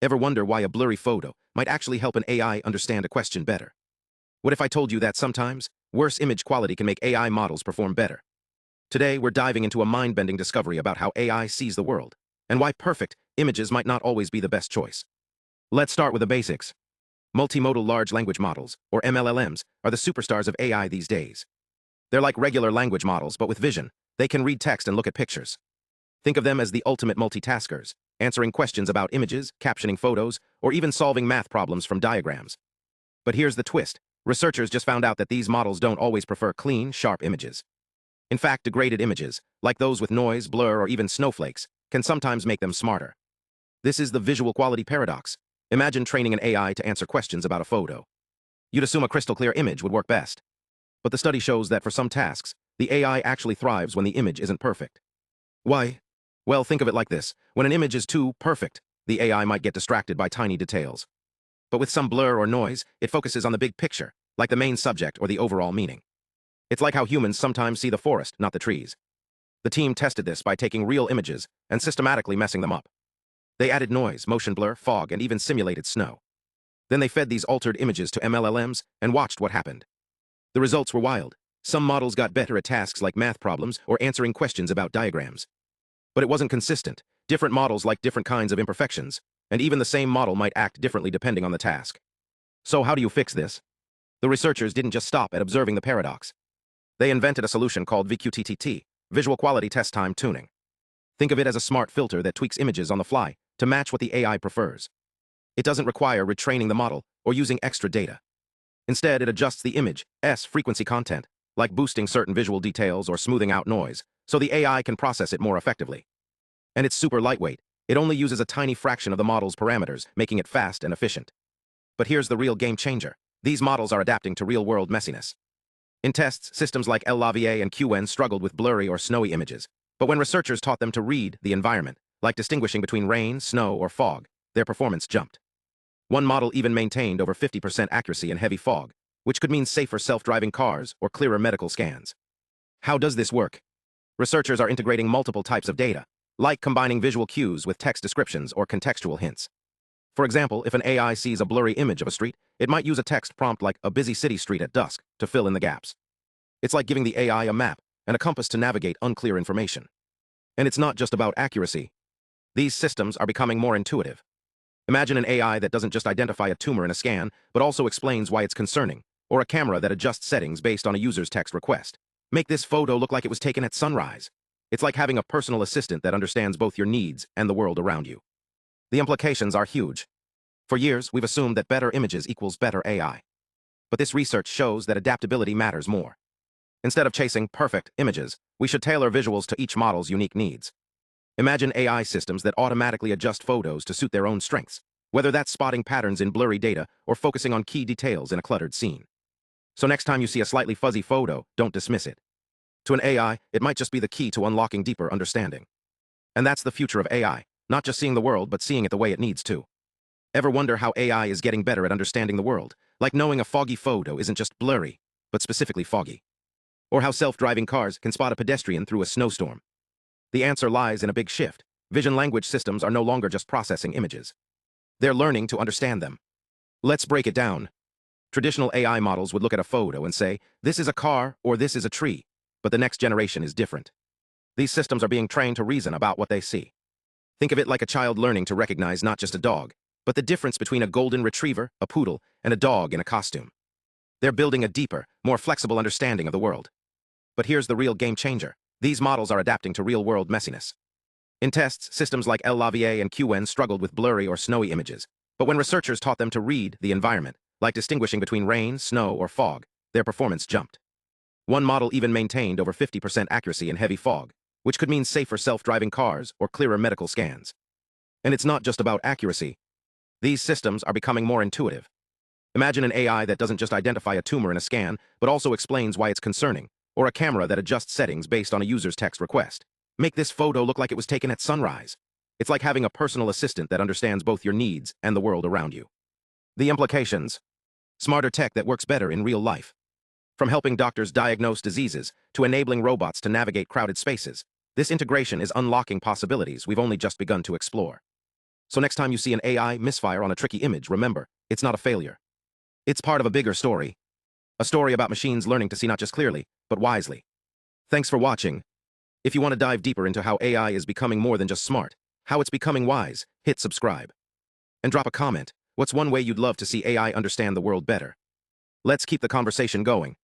Ever wonder why a blurry photo might actually help an AI understand a question better? What if I told you that sometimes worse image quality can make AI models perform better? Today, we're diving into a mind-bending discovery about how AI sees the world and why perfect images might not always be the best choice. Let's start with the basics. Multimodal large language models, or MLLMs, are the superstars of AI these days. They're like regular language models, but with vision. They can read text and look at pictures. Think of them as the ultimate multitaskers, answering questions about images, captioning photos, or even solving math problems from diagrams. But here's the twist. Researchers just found out that these models don't always prefer clean, sharp images. In fact, degraded images, like those with noise, blur, or even snowflakes, can sometimes make them smarter. This is the visual quality paradox. Imagine training an AI to answer questions about a photo. You'd assume a crystal-clear image would work best. But the study shows that for some tasks, the AI actually thrives when the image isn't perfect. Why? Well, think of it like this. When an image is too perfect, the AI might get distracted by tiny details. But with some blur or noise, it focuses on the big picture, like the main subject or the overall meaning. It's like how humans sometimes see the forest, not the trees. The team tested this by taking real images and systematically messing them up. They added noise, motion blur, fog, and even simulated snow. Then they fed these altered images to MLLMs and watched what happened. The results were wild. Some models got better at tasks like math problems or answering questions about diagrams. But it wasn't consistent. Different models liked different kinds of imperfections, and even the same model might act differently depending on the task. So how do you fix this? The researchers didn't just stop at observing the paradox. They invented a solution called VQ-TTT, Visual Quality Test Time Tuning. Think of it as a smart filter that tweaks images on the fly to match what the AI prefers. It doesn't require retraining the model or using extra data. Instead, it adjusts the image's frequency content, like boosting certain visual details or smoothing out noise, so the AI can process it more effectively. And it's super lightweight. It only uses a tiny fraction of the model's parameters, making it fast and efficient. But here's the real game changer. These models are adapting to real-world messiness. In tests, systems like LLaVA and Qwen struggled with blurry or snowy images. But when researchers taught them to read the environment, like distinguishing between rain, snow, or fog, their performance jumped. One model even maintained over 50% accuracy in heavy fog, which could mean safer self-driving cars or clearer medical scans. How does this work? Researchers are integrating multiple types of data, like combining visual cues with text descriptions or contextual hints. For example, if an AI sees a blurry image of a street, it might use a text prompt like "a busy city street at dusk" to fill in the gaps. It's like giving the AI a map and a compass to navigate unclear information. And it's not just about accuracy. These systems are becoming more intuitive. Imagine an AI that doesn't just identify a tumor in a scan, but also explains why it's concerning, or a camera that adjusts settings based on a user's text request. Make this photo look like it was taken at sunrise. It's like having a personal assistant that understands both your needs and the world around you. The implications are huge. For years, we've assumed that better images equals better AI. But this research shows that adaptability matters more. Instead of chasing perfect images, we should tailor visuals to each model's unique needs. Imagine AI systems that automatically adjust photos to suit their own strengths, whether that's spotting patterns in blurry data or focusing on key details in a cluttered scene. So next time you see a slightly fuzzy photo, don't dismiss it. To an AI, it might just be the key to unlocking deeper understanding. And that's the future of AI, not just seeing the world, but seeing it the way it needs to. Ever wonder how AI is getting better at understanding the world, like knowing a foggy photo isn't just blurry, but specifically foggy? Or how self-driving cars can spot a pedestrian through a snowstorm? The answer lies in a big shift. Vision language systems are no longer just processing images. They're learning to understand them. Let's break it down. Traditional AI models would look at a photo and say, "This is a car," or "This is a tree." But the next generation is different. These systems are being trained to reason about what they see. Think of it like a child learning to recognize not just a dog, but the difference between a golden retriever, a poodle, and a dog in a costume. They're building a deeper, more flexible understanding of the world. But here's the real game changer. These models are adapting to real-world messiness. In tests, systems like LLaVA and Qwen struggled with blurry or snowy images. But when researchers taught them to read the environment, like distinguishing between rain, snow, or fog, their performance jumped. One model even maintained over 50% accuracy in heavy fog, which could mean safer self-driving cars or clearer medical scans. And it's not just about accuracy. These systems are becoming more intuitive. Imagine an AI that doesn't just identify a tumor in a scan, but also explains why it's concerning, or a camera that adjusts settings based on a user's text request. Make this photo look like it was taken at sunrise. It's like having a personal assistant that understands both your needs and the world around you. The implications: smarter tech that works better in real life. From helping doctors diagnose diseases to enabling robots to navigate crowded spaces, this integration is unlocking possibilities we've only just begun to explore. So next time you see an AI misfire on a tricky image, remember, it's not a failure. It's part of a bigger story. A story about machines learning to see not just clearly, but wisely. Thanks for watching. If you want to dive deeper into how AI is becoming more than just smart, how it's becoming wise, hit subscribe. And drop a comment. What's one way you'd love to see AI understand the world better? Let's keep the conversation going.